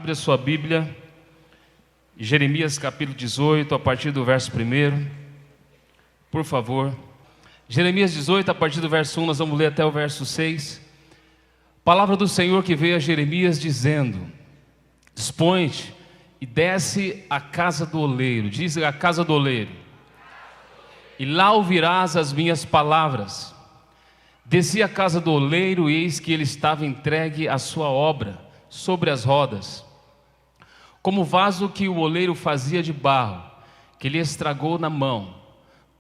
Abre a sua Bíblia, Jeremias capítulo 18, a partir do verso 1, por favor. Jeremias 18, a partir do verso 1, nós vamos ler até o verso 6. Palavra do Senhor que veio a Jeremias dizendo: dispõe-te e desce à casa do oleiro, diz a casa do oleiro, e lá ouvirás as minhas palavras. Desci à casa do oleiro, e eis que ele estava entregue à sua obra, sobre as rodas, como vaso que o oleiro fazia de barro, que ele estragou na mão,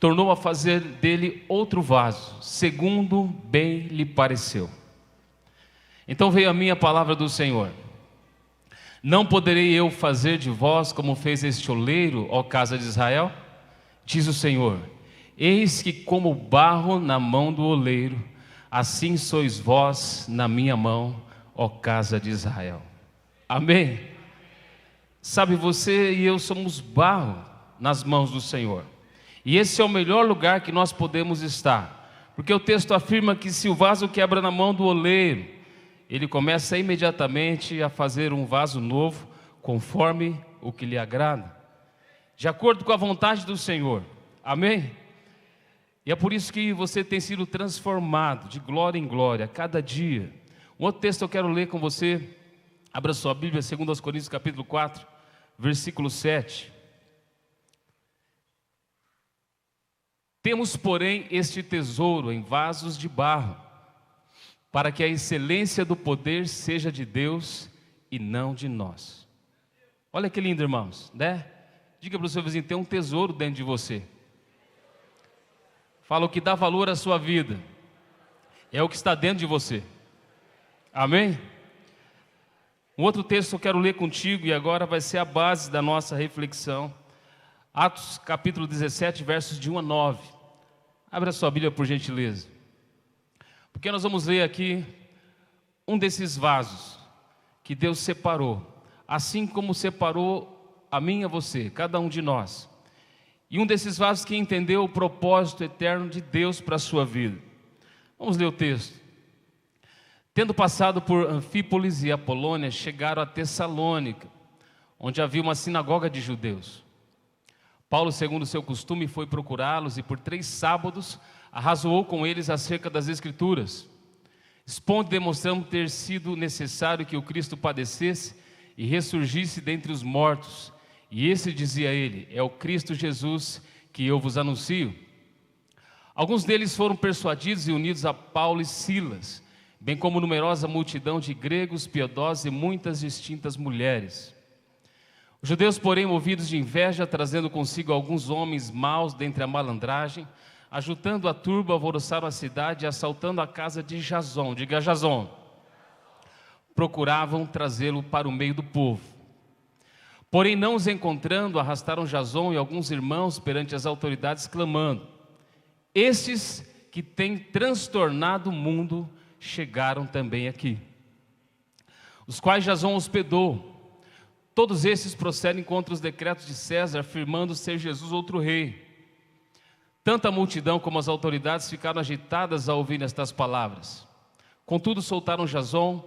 tornou a fazer dele outro vaso, segundo bem lhe pareceu. Então veio a mim a palavra do Senhor: não poderei eu fazer de vós como fez este oleiro, ó casa de Israel? Diz o Senhor: eis que como barro na mão do oleiro, assim sois vós na minha mão, ó casa de Israel. Amém? Sabe, você e eu somos barro nas mãos do Senhor, e esse é o melhor lugar que nós podemos estar, porque o texto afirma que se o vaso quebra na mão do oleiro, ele começa imediatamente a fazer um vaso novo, conforme o que lhe agrada, de acordo com a vontade do Senhor. Amém? E é por isso que você tem sido transformado de glória em glória, a cada dia. Um outro texto eu quero ler com você. Abra sua Bíblia, 2 Coríntios capítulo 4, versículo 7. Temos, porém, este tesouro em vasos de barro, para que a excelência do poder seja de Deus e não de nós. Olha que lindo, irmãos, né? Diga para o seu vizinho: tem um tesouro dentro de você. Fala: o que dá valor à sua vida é o que está dentro de você. Amém? Um outro texto eu quero ler contigo, e agora vai ser a base da nossa reflexão. Atos capítulo 17, versos de 1 a 9. Abra a sua Bíblia, por gentileza, porque nós vamos ler aqui um desses vasos que Deus separou, assim como separou a mim e a você, cada um de nós. E um desses vasos que entendeu o propósito eterno de Deus para a sua vida. Vamos ler o texto. Tendo passado por Anfípolis e Apolônia, chegaram a Tessalônica, onde havia uma sinagoga de judeus. Paulo, segundo o seu costume, foi procurá-los, e por 3 sábados arrazoou com eles acerca das Escrituras, expondo e demonstrando ter sido necessário que o Cristo padecesse e ressurgisse dentre os mortos. E esse, dizia ele, é o Cristo Jesus que eu vos anuncio. Alguns deles foram persuadidos e unidos a Paulo e Silas, bem como numerosa multidão de gregos piedosos e muitas distintas mulheres. Os judeus, porém, movidos de inveja, trazendo consigo alguns homens maus dentre a malandragem, ajuntando a turba, alvoroçaram a cidade e, assaltando a casa de Jason, diga Jason, procuravam trazê-lo para o meio do povo. Porém, não os encontrando, arrastaram Jason e alguns irmãos perante as autoridades, clamando: estes que têm transtornado o mundo chegaram também aqui, os quais Jason hospedou. Todos esses procedem contra os decretos de César, afirmando ser Jesus outro rei. Tanto a multidão como as autoridades ficaram agitadas ao ouvir estas palavras. Contudo, soltaram Jason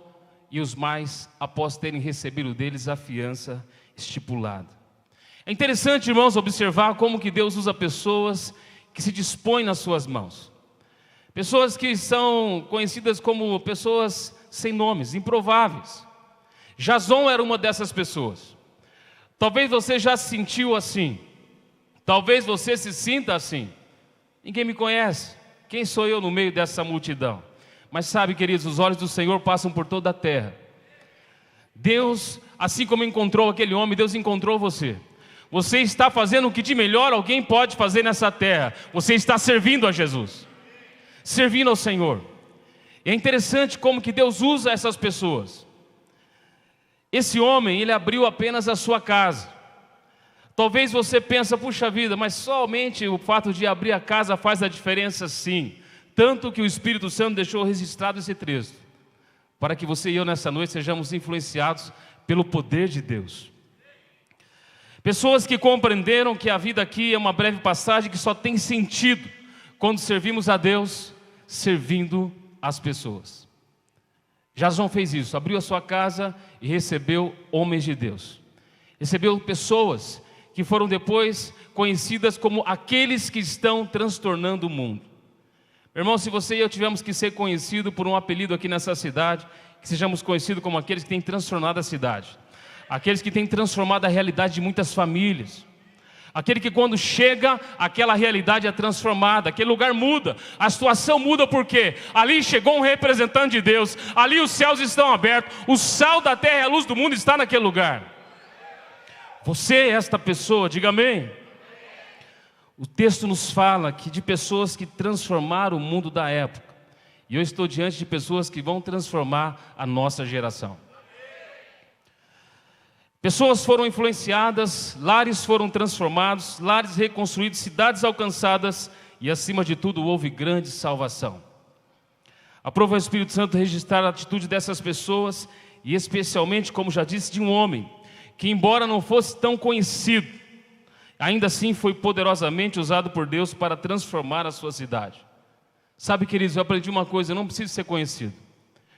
e os mais, após terem recebido deles a fiança estipulada. É interessante, irmãos, observar como que Deus usa pessoas que se dispõem nas suas mãos. Pessoas que são conhecidas como pessoas sem nomes, improváveis. Jason era uma dessas pessoas. Talvez você já se sentiu assim. Talvez você se sinta assim. Ninguém me conhece. Quem sou eu no meio dessa multidão? Mas sabe, queridos, os olhos do Senhor passam por toda a terra. Deus, assim como encontrou aquele homem, Deus encontrou você. Você está fazendo o que de melhor alguém pode fazer nessa terra. Você está servindo a Jesus, servindo ao Senhor. E é interessante como que Deus usa essas pessoas. Esse homem, ele abriu apenas a sua casa. Talvez você pense: puxa vida, mas somente o fato de abrir a casa faz a diferença? Sim. Tanto que o Espírito Santo deixou registrado esse texto, para que você e eu nessa noite sejamos influenciados pelo poder de Deus. Pessoas que compreenderam que a vida aqui é uma breve passagem, que só tem sentido quando servimos a Deus servindo as pessoas. Jasão fez isso, abriu a sua casa e recebeu homens de Deus. Recebeu pessoas que foram depois conhecidas como aqueles que estão transtornando o mundo. Meu irmão, se você e eu tivermos que ser conhecidos por um apelido aqui nessa cidade, que sejamos conhecidos como aqueles que têm transtornado a cidade, aqueles que têm transformado a realidade de muitas famílias, aquele que quando chega, aquela realidade é transformada, aquele lugar muda, a situação muda porque ali chegou um representante de Deus, ali os céus estão abertos, o sal da terra e a luz do mundo está naquele lugar. Você é esta pessoa, diga amém. O texto nos fala que de pessoas que transformaram o mundo da época, e eu estou diante de pessoas que vão transformar a nossa geração. Pessoas foram influenciadas, lares foram transformados, lares reconstruídos, cidades alcançadas e, acima de tudo, houve grande salvação. Aprova o Espírito Santo registrar a atitude dessas pessoas e, especialmente, como já disse, de um homem que, embora não fosse tão conhecido, ainda assim foi poderosamente usado por Deus para transformar a sua cidade. Sabe, queridos, eu aprendi uma coisa: eu não preciso ser conhecido,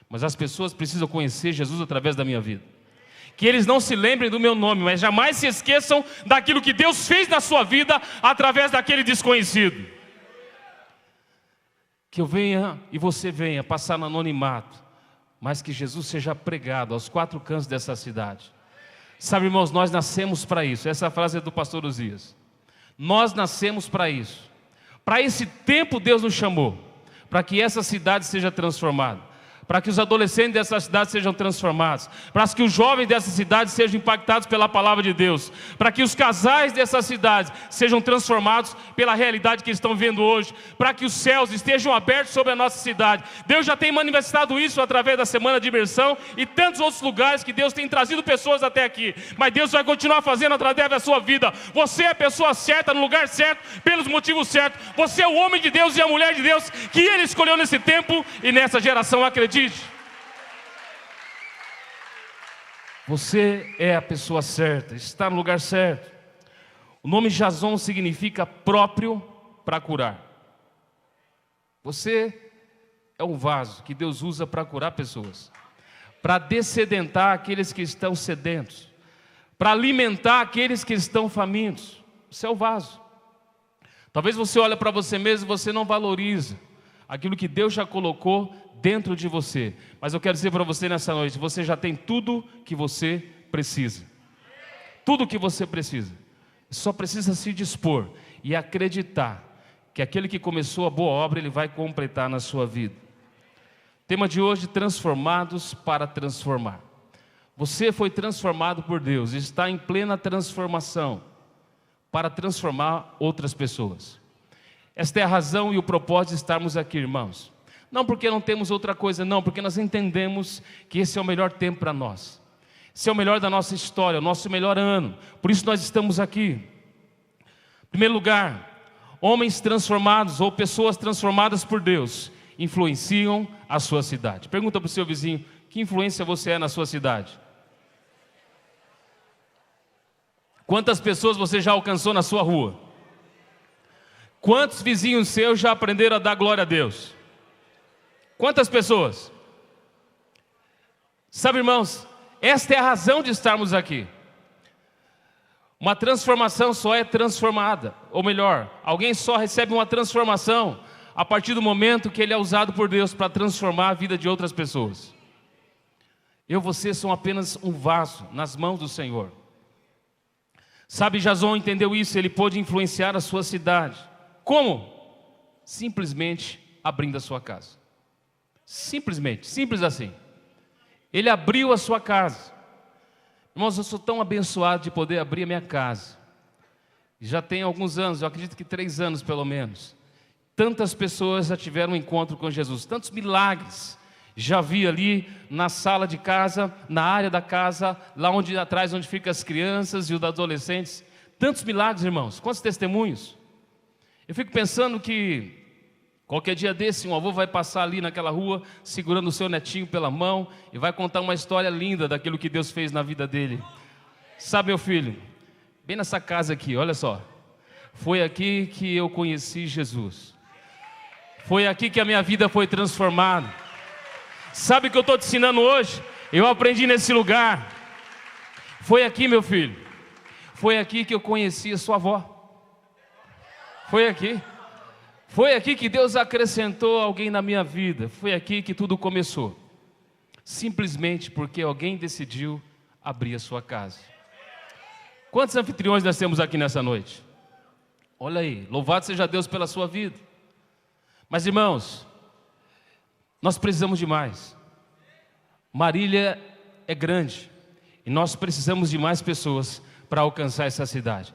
mas as pessoas precisam conhecer Jesus através da minha vida. Que eles não se lembrem do meu nome, mas jamais se esqueçam daquilo que Deus fez na sua vida através daquele desconhecido. Que eu venha e você venha passar no anonimato, mas que Jesus seja pregado aos quatro cantos dessa cidade. Sabe, irmãos, nós nascemos para isso. Essa frase é do pastor Uzias. Nós nascemos para isso. Para esse tempo Deus nos chamou, para que essa cidade seja transformada, para que os adolescentes dessa cidade sejam transformados, para que os jovens dessa cidade sejam impactados pela palavra de Deus, para que os casais dessa cidade sejam transformados pela realidade que estão vendo hoje, para que os céus estejam abertos sobre a nossa cidade. Deus já tem manifestado isso através da semana de imersão e tantos outros lugares que Deus tem trazido pessoas até aqui, mas Deus vai continuar fazendo através da sua vida. Você é a pessoa certa, no lugar certo, pelos motivos certos. Você é o homem de Deus e a mulher de Deus que Ele escolheu nesse tempo e nessa geração. Acredite. Você é a pessoa certa, está no lugar certo. O nome Jasão significa próprio para curar. Você é um vaso que Deus usa para curar pessoas, para dessedentar aqueles que estão sedentos, para alimentar aqueles que estão famintos. Você é o vaso. Talvez você olhe para você mesmo e você não valoriza aquilo que Deus já colocou dentro de você, mas eu quero dizer para você nessa noite: você já tem tudo que você precisa. Tudo que você precisa. Só precisa se dispor e acreditar que aquele que começou a boa obra, Ele vai completar na sua vida. Tema de hoje: transformados para transformar. Você foi transformado por Deus, está em plena transformação para transformar outras pessoas. Esta é a razão e o propósito de estarmos aqui, irmãos. Não porque não temos outra coisa, não, porque nós entendemos que esse é o melhor tempo para nós. Esse é o melhor da nossa história, o nosso melhor ano. Por isso nós estamos aqui. Em primeiro lugar, homens transformados ou pessoas transformadas por Deus influenciam a sua cidade. Pergunta para o seu vizinho: que influência você é na sua cidade? Quantas pessoas você já alcançou na sua rua? Quantos vizinhos seus já aprenderam a dar glória a Deus? Quantas pessoas? Sabe, irmãos, esta é a razão de estarmos aqui. Uma transformação só é transformada, ou melhor, alguém só recebe uma transformação a partir do momento que ele é usado por Deus para transformar a vida de outras pessoas. Eu e você somos apenas um vaso nas mãos do Senhor. Sabe, Jasão entendeu isso, ele pôde influenciar a sua cidade. Como? Simplesmente abrindo a sua casa. Simplesmente, simples assim. Ele abriu a sua casa. Irmãos, eu sou tão abençoado de poder abrir a minha casa. Já tem alguns anos, eu acredito que 3 anos pelo menos. Tantas pessoas já tiveram um encontro com Jesus, tantos milagres. Já vi ali na sala de casa, na área da casa, lá onde atrás onde ficam as crianças e os adolescentes. Tantos milagres, irmãos, quantos testemunhos. Eu fico pensando que qualquer dia desse, um avô vai passar ali naquela rua, segurando o seu netinho pela mão, e vai contar uma história linda daquilo que Deus fez na vida dele. Sabe, meu filho, bem nessa casa aqui, olha só, foi aqui que eu conheci Jesus. Foi aqui que a minha vida foi transformada. Sabe o que eu estou te ensinando hoje? Eu aprendi nesse lugar. Foi aqui, meu filho. Foi aqui que eu conheci a sua avó. Foi aqui. Foi aqui que Deus acrescentou alguém na minha vida. Foi aqui que tudo começou. Simplesmente porque alguém decidiu abrir a sua casa. Quantos anfitriões nós temos aqui nessa noite? Olha aí, louvado seja Deus pela sua vida. Mas irmãos, nós precisamos de mais. Marília é grande e nós precisamos de mais pessoas para alcançar essa cidade.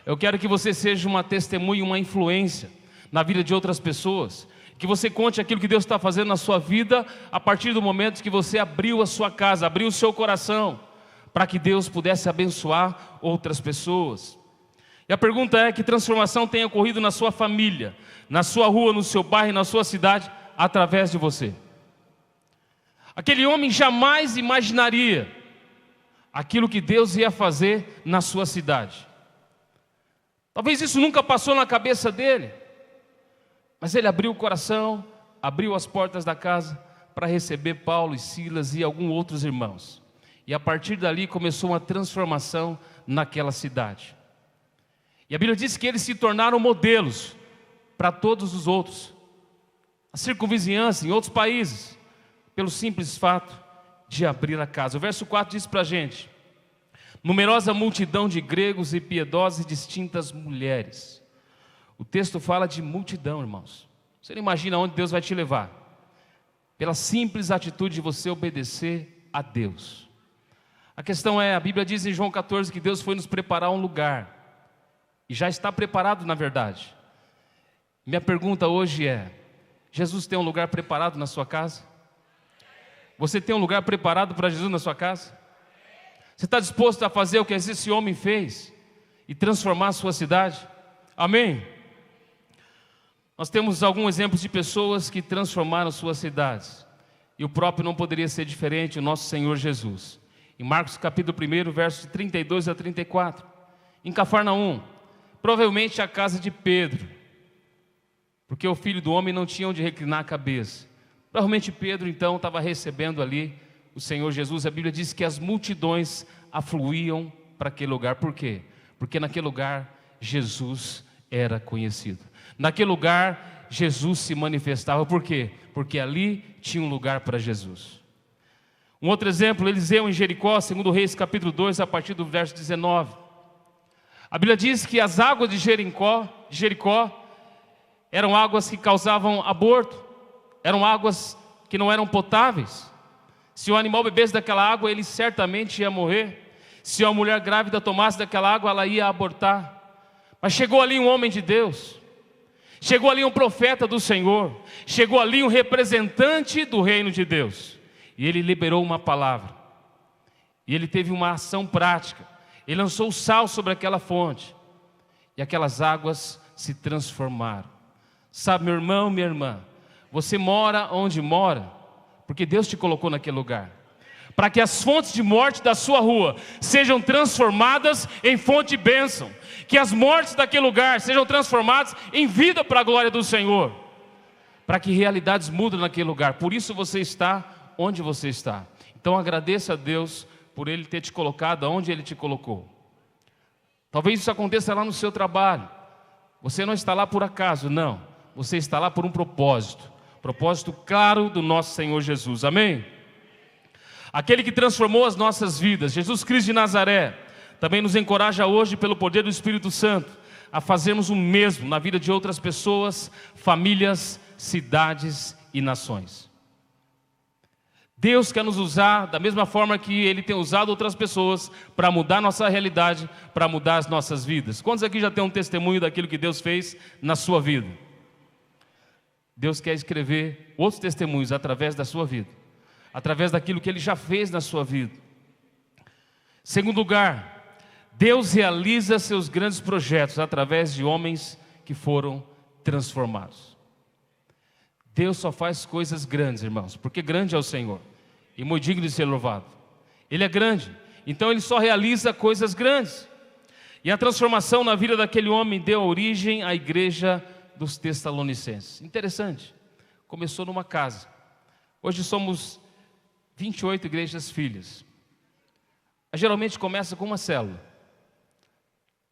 Eu quero que você seja uma testemunha, uma influência na vida de outras pessoas. Que você conte aquilo que Deus está fazendo na sua vida a partir do momento que você abriu a sua casa, abriu o seu coração, para que Deus pudesse abençoar outras pessoas. E a pergunta é: que transformação tem ocorrido na sua família, na sua rua, no seu bairro, na sua cidade, através de você? Aquele homem jamais imaginaria aquilo que Deus ia fazer na sua cidade. Talvez isso nunca passou na cabeça dele, mas ele abriu o coração, abriu as portas da casa para receber Paulo e Silas e alguns outros irmãos. E a partir dali começou uma transformação naquela cidade. E a Bíblia diz que eles se tornaram modelos para todos os outros, a circunvizinhança, em outros países, pelo simples fato de abrir a casa. O verso 4 diz para a gente: numerosa multidão de gregos e piedosas e distintas mulheres. O texto fala de multidão, irmãos. Você não imagina onde Deus vai te levar, pela simples atitude de você obedecer a Deus. A questão é, a Bíblia diz em João 14 que Deus foi nos preparar um lugar, e já está preparado na verdade. Minha pergunta hoje é: Jesus tem um lugar preparado na sua casa? Você tem um lugar preparado para Jesus na sua casa? Você está disposto a fazer o que esse homem fez e transformar a sua cidade? Amém? Nós temos alguns exemplos de pessoas que transformaram suas cidades, e o próprio não poderia ser diferente, o nosso Senhor Jesus. Em Marcos capítulo 1, versos 32 a 34, em Cafarnaum, provavelmente a casa de Pedro, porque o filho do homem não tinha onde reclinar a cabeça. Provavelmente Pedro então estava recebendo ali o Senhor Jesus. A Bíblia diz que as multidões afluíam para aquele lugar. Por quê? Porque naquele lugar Jesus era conhecido. Naquele lugar Jesus se manifestava. Por quê? Porque ali tinha um lugar para Jesus. Um outro exemplo, Eliseu em Jericó, segundo Reis capítulo 2, a partir do verso 19. A Bíblia diz que as águas de Jericó eram águas que causavam aborto, eram águas que não eram potáveis. Se o animal bebesse daquela água, ele certamente ia morrer. Se uma mulher grávida tomasse daquela água, ela ia abortar. Mas chegou ali um homem de Deus, chegou ali um profeta do Senhor, chegou ali um representante do reino de Deus, e ele liberou uma palavra, e ele teve uma ação prática. Ele lançou sal sobre aquela fonte, e aquelas águas se transformaram. Sabe, meu irmão, minha irmã, você mora onde mora porque Deus te colocou naquele lugar, para que as fontes de morte da sua rua sejam transformadas em fonte de bênção, que as mortes daquele lugar sejam transformadas em vida para a glória do Senhor, para que realidades mudem naquele lugar. Por isso você está onde você está. Então agradeça a Deus por Ele ter te colocado onde Ele te colocou. Talvez isso aconteça lá no seu trabalho. Você não está lá por acaso, não. Você está lá por um propósito claro do nosso Senhor Jesus, amém? Aquele que transformou as nossas vidas, Jesus Cristo de Nazaré, também nos encoraja hoje pelo poder do Espírito Santo a fazermos o mesmo na vida de outras pessoas, famílias, cidades e nações. Deus quer nos usar da mesma forma que Ele tem usado outras pessoas para mudar nossa realidade, para mudar as nossas vidas. Quantos aqui já tem um testemunho daquilo que Deus fez na sua vida? Deus quer escrever outros testemunhos através da sua vida, através daquilo que Ele já fez na sua vida. Segundo lugar, Deus realiza seus grandes projetos através de homens que foram transformados. Deus só faz coisas grandes, irmãos, porque grande é o Senhor e muito digno de ser louvado. Ele é grande, então Ele só realiza coisas grandes. E a transformação na vida daquele homem deu origem à igreja dos Tessalonicenses. Interessante, começou numa casa. Hoje somos 28 igrejas filhas. Geralmente começa com uma célula.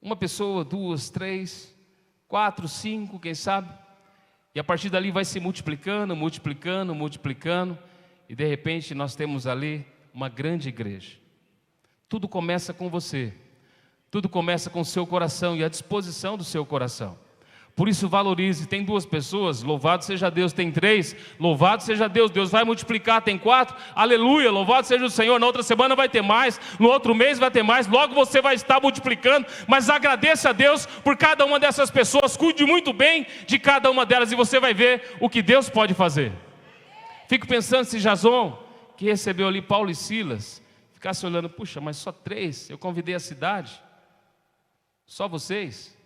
Uma pessoa, 2, 3, 4, 5, quem sabe. E a partir dali vai se multiplicando, multiplicando, multiplicando. E de repente nós temos ali uma grande igreja. Tudo começa com você. Tudo começa com o seu coração e a disposição do seu coração. Por isso valorize. Tem 2 pessoas, louvado seja Deus. Tem 3, louvado seja Deus. Deus vai multiplicar. Tem 4, aleluia, louvado seja o Senhor. Na outra semana vai ter mais, no outro mês vai ter mais. Logo você vai estar multiplicando. Mas agradeça a Deus por cada uma dessas pessoas. Cuide muito bem de cada uma delas e você vai ver o que Deus pode fazer. Fico pensando se Jason, que recebeu ali Paulo e Silas, ficasse olhando, puxa, mas só 3, eu convidei a cidade, só vocês.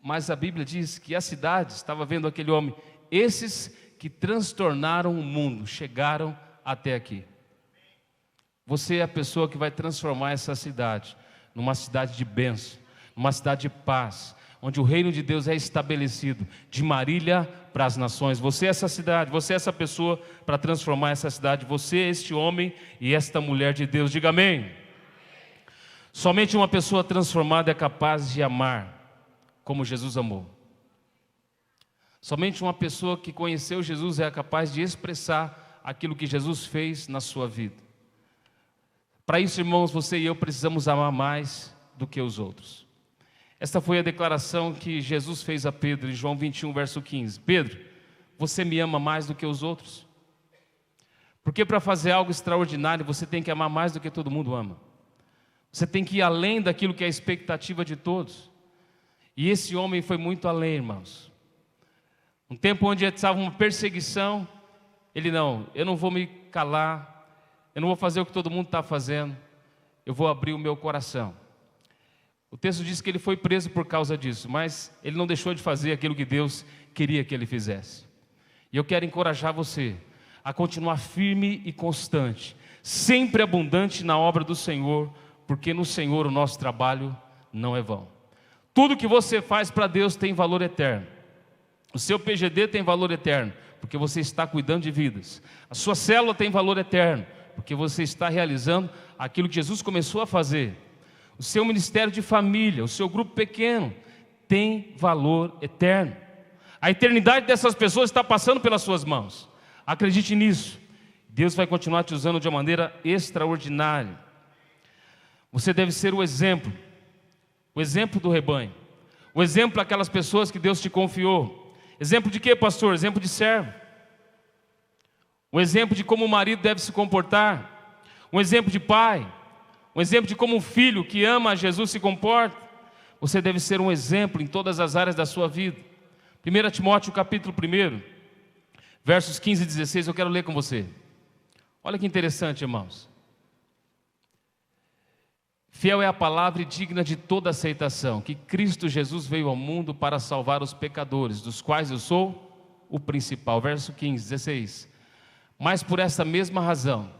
Mas a Bíblia diz que a cidade estava vendo aquele homem. Esses que transtornaram o mundo chegaram até aqui. Você é a pessoa que vai transformar essa cidade numa cidade de bênção, numa cidade de paz, onde o reino de Deus é estabelecido, de Marília para as nações. Você é essa cidade, você é essa pessoa para transformar essa cidade. Você é este homem e esta mulher de Deus. Diga amém. Somente uma pessoa transformada é capaz de amar como Jesus amou. Somente uma pessoa que conheceu Jesus é capaz de expressar aquilo que Jesus fez na sua vida. Para isso, irmãos, você e eu precisamos amar mais do que os outros. Esta foi a declaração que Jesus fez a Pedro em João 21, verso 15. Pedro, você me ama mais do que os outros? Porque para fazer algo extraordinário, você tem que amar mais do que todo mundo ama. Você tem que ir além daquilo que é a expectativa de todos. E esse homem foi muito além, irmãos. Um tempo onde estava uma perseguição, eu não vou me calar, eu não vou fazer o que todo mundo está fazendo, eu vou abrir o meu coração. O texto diz que ele foi preso por causa disso, mas ele não deixou de fazer aquilo que Deus queria que ele fizesse. E eu quero encorajar você a continuar firme e constante, sempre abundante na obra do Senhor, porque no Senhor o nosso trabalho não é vão. Tudo que você faz para Deus tem valor eterno. O seu PGD tem valor eterno, porque você está cuidando de vidas. A sua célula tem valor eterno, porque você está realizando aquilo que Jesus começou a fazer. O seu ministério de família, o seu grupo pequeno, tem valor eterno. A eternidade dessas pessoas está passando pelas suas mãos. Acredite nisso. Deus vai continuar te usando de uma maneira extraordinária. Você deve ser o exemplo do rebanho, o exemplo daquelas pessoas que Deus te confiou. Exemplo de quê, pastor? Exemplo de servo. Um exemplo de como o marido deve se comportar. Um exemplo de pai. Um exemplo de como um filho que ama a Jesus se comporta. Você deve ser um exemplo em todas as áreas da sua vida. 1 Timóteo capítulo 1, versos 15 e 16, eu quero ler com você. Olha que interessante, irmãos. Fiel é a palavra e digna de toda aceitação, que Cristo Jesus veio ao mundo para salvar os pecadores, dos quais eu sou o principal. Verso 15, 16. Mas por essa mesma razão,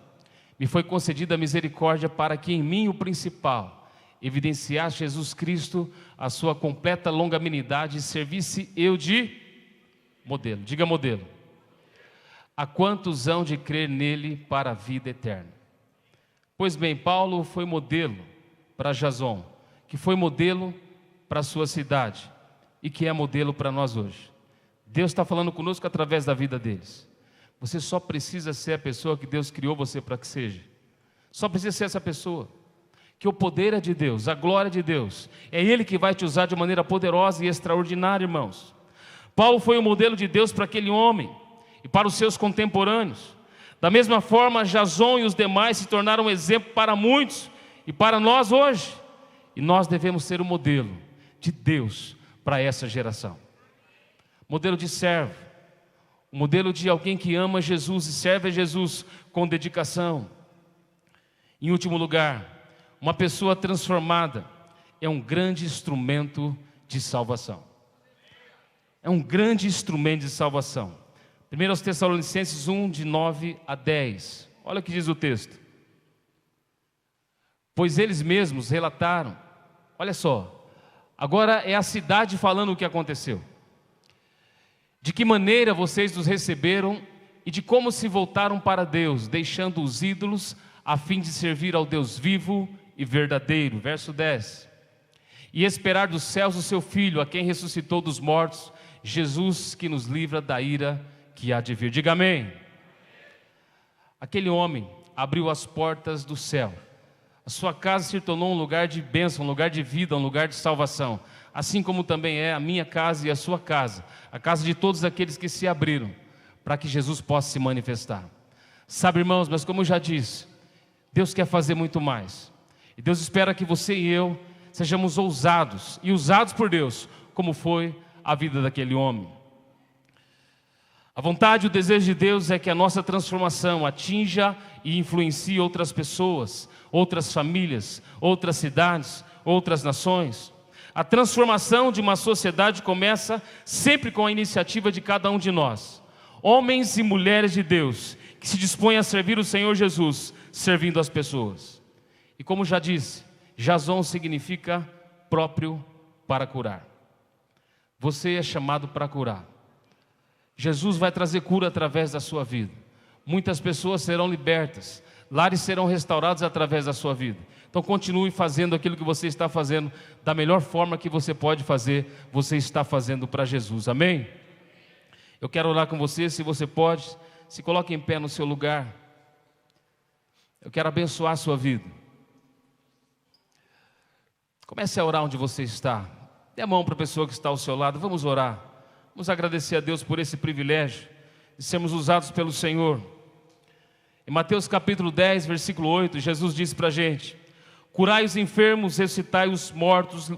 me foi concedida a misericórdia para que em mim o principal evidenciasse Jesus Cristo a sua completa longanimidade e servisse eu de modelo. Diga modelo. A quantos hão de crer nele para a vida eterna? Pois bem, Paulo foi modelo para Jason, que foi modelo para a sua cidade e que é modelo para nós hoje. Deus está falando conosco através da vida deles. Você só precisa ser a pessoa que Deus criou você para que seja. Só precisa ser essa pessoa. Que o poder é de Deus, a glória é de Deus. É Ele que vai te usar de maneira poderosa e extraordinária, irmãos. Paulo foi o modelo de Deus para aquele homem e para os seus contemporâneos. Da mesma forma, Jason e os demais se tornaram um exemplo para muitos e para nós hoje. E nós devemos ser o modelo de Deus para essa geração. Modelo de servo. O modelo de alguém que ama Jesus e serve a Jesus com dedicação. Em último lugar, uma pessoa transformada é um grande instrumento de salvação. É um grande instrumento de salvação. 1 Tessalonicenses 1, de 9 a 10. Olha o que diz o texto. Pois eles mesmos relataram, olha só, agora é a cidade falando o que aconteceu. De que maneira vocês nos receberam e de como se voltaram para Deus, deixando os ídolos, a fim de servir ao Deus vivo e verdadeiro. Verso 10. E esperar dos céus o seu Filho, a quem ressuscitou dos mortos, Jesus, que nos livra da ira que há de vir. Diga amém. Aquele homem abriu as portas do céu. A sua casa se tornou um lugar de bênção, um lugar de vida, um lugar de salvação. Assim como também é a minha casa e a sua casa, a casa de todos aqueles que se abriram, para que Jesus possa se manifestar. Sabe, irmãos, mas como eu já disse, Deus quer fazer muito mais. E Deus espera que você e eu sejamos ousados e usados por Deus, como foi a vida daquele homem. A vontade e o desejo de Deus é que a nossa transformação atinja e influencie outras pessoas, outras famílias, outras cidades, outras nações. A transformação de uma sociedade começa sempre com a iniciativa de cada um de nós, homens e mulheres de Deus, que se dispõem a servir o Senhor Jesus, servindo as pessoas. E como já disse, Jason significa próprio para curar. Você é chamado para curar. Jesus vai trazer cura através da sua vida. Muitas pessoas serão libertas, lares serão restaurados através da sua vida. Então continue fazendo aquilo que você está fazendo, da melhor forma que você pode fazer, você está fazendo para Jesus, amém? Eu quero orar com você, se você pode, se coloque em pé no seu lugar. Eu quero abençoar a sua vida. Comece a orar onde você está. Dê a mão para a pessoa que está ao seu lado, vamos orar. Vamos agradecer a Deus por esse privilégio de sermos usados pelo Senhor. Em Mateus capítulo 10, versículo 8, Jesus disse para a gente: curai os enfermos, ressuscitai os mortos,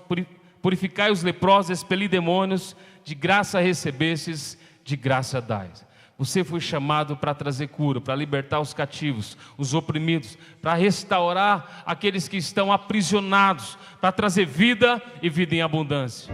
purificai os leprosos, expeli demônios, de graça recebestes, de graça dais. Você foi chamado para trazer cura, para libertar os cativos, os oprimidos, para restaurar aqueles que estão aprisionados, para trazer vida e vida em abundância.